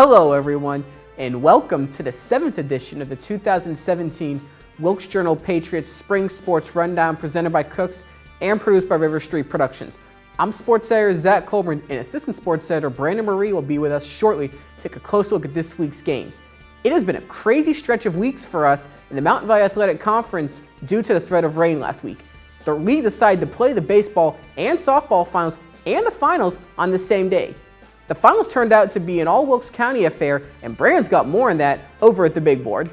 Hello everyone, and welcome to the 7th edition of the 2017 Wilkes Journal-Patriot Spring Sports Rundown presented by Cooks and produced by RiverStreet Productions. I'm sports editor Zach Colburn, and assistant sports editor Brandon Moree will be with us shortly to take a close look at this week's games. It has been a crazy stretch of weeks for us in the Mountain Valley Athletic Conference due to the threat of rain last week. The league decided to play the baseball and softball finals and the finals on the same day. The finals turned out to be an all Wilkes County affair, and Brandon's got more on that over at the big board.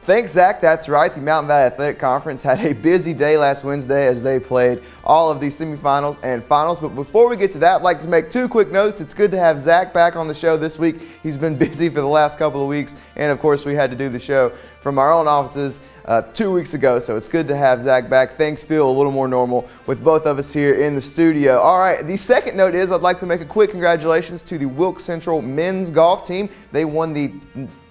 Thanks, Zach. That's right. The Mountain Valley Athletic Conference had a busy day last Wednesday as they played all of these semifinals and finals. But before we get to that, I'd like to make two quick notes. It's good to have Zach back on the show this week. He's been busy for the last couple of weeks. And of course, we had to do the show from our own offices 2 weeks ago. So it's good to have Zach back. Things feel a little more normal with both of us here in the studio. All right. The second note is I'd like to make a quick congratulations to the Wilkes Central men's golf team. They won the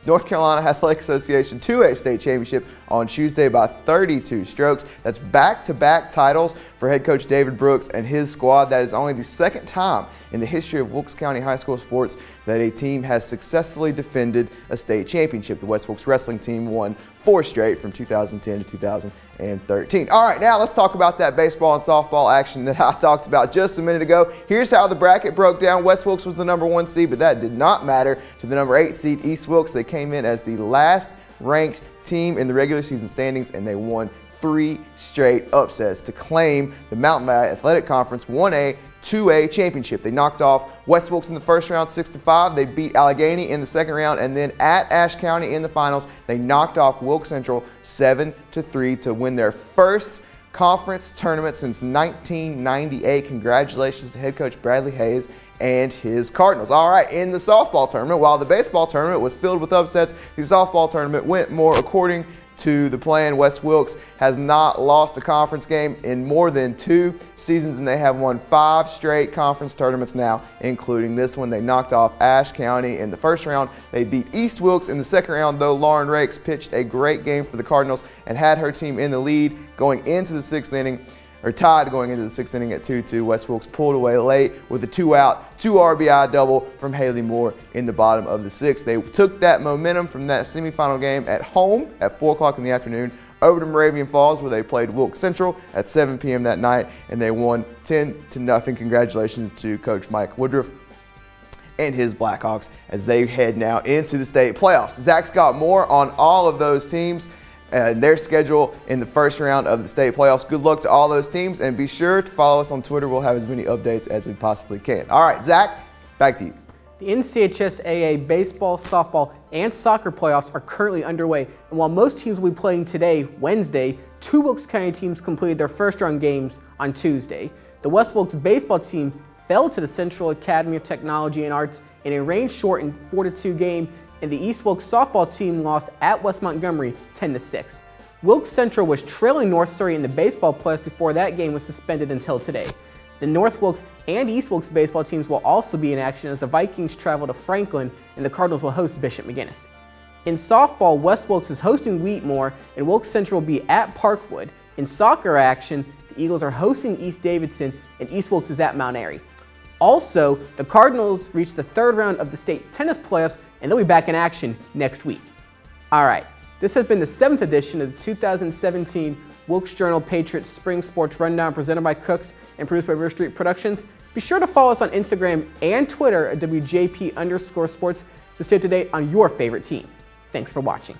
North Carolina Athletic Association 2A state championship on Tuesday by 32 strokes. That's back-to-back titles for head coach David Brooks and his squad. That is only the second time in the history of Wilkes County high school sports that a team has successfully defended a state championship. The West Wilkes wrestling team won 4 straight from 2010 to 2013. All right, now let's talk about that baseball and softball action that I talked about just a minute ago. Here's how the bracket broke down. West Wilkes was the number 1 seed, but that did not matter to the number 8 seed, East Wilkes. They came in as the last ranked team in the regular season standings, and they won 3 straight upsets to claim the Mountain Valley Athletic Conference 1A 2A championship. They knocked off West Wilkes in the first round 6-5. They beat Allegheny in the second round, and then at Ashe County in the finals, they knocked off Wilkes Central 7-3 to win their first conference tournament since 1998. Congratulations to head coach Bradley Hayes and his Cardinals. All right, in the softball tournament, while the baseball tournament was filled with upsets, the softball tournament went more according to the plan. West Wilkes has not lost a conference game in more than 2 seasons, and they have won 5 straight conference tournaments now, including this one. They knocked off Ashe County in the first round. They beat East Wilkes in the second round, though Lauren Rakes pitched a great game for the Cardinals and had her team in the lead going into the 6th inning. Or tied going into the 6th inning at 2-2. West Wilkes pulled away late with a 2-out, 2 RBI double from Haley Moore in the bottom of the 6th. They took that momentum from that semifinal game at home at 4 o'clock in the afternoon over to Moravian Falls, where they played Wilkes Central at 7 p.m. that night, and they won 10-0. Congratulations to Coach Mike Woodruff and his Blackhawks as they head now into the state playoffs. Zach's got more on all of those teams and their schedule in the first round of the state playoffs. Good luck to all those teams, and be sure to follow us on Twitter. We'll have as many updates as we possibly can. All right, Zach, back to you. The NCHSAA baseball, softball, and soccer playoffs are currently underway, and while most teams will be playing today, Wednesday, 2 Wilkes County teams completed their first-round games on Tuesday. The West Wilkes baseball team fell to the Central Academy of Technology and Arts in a rain-shortened 4-2 game, and the East Wilkes softball team lost at West Montgomery 10-6. Wilkes Central was trailing North Surrey in the baseball playoffs before that game was suspended until today. The North Wilkes and East Wilkes baseball teams will also be in action as the Vikings travel to Franklin and the Cardinals will host Bishop McGuinness. In softball, West Wilkes is hosting Wheatmore and Wilkes Central will be at Parkwood. In soccer action, the Eagles are hosting East Davidson and East Wilkes is at Mount Airy. Also, the Cardinals reached the 3rd round of the state tennis playoffs, and they'll be back in action next week. All right, this has been the 7th edition of the 2017 Wilkes Journal-Patriot Spring Sports Rundown presented by Cooks and produced by RiverStreet Productions. Be sure to follow us on Instagram and Twitter at WJP_sports to stay up to date on your favorite team. Thanks for watching.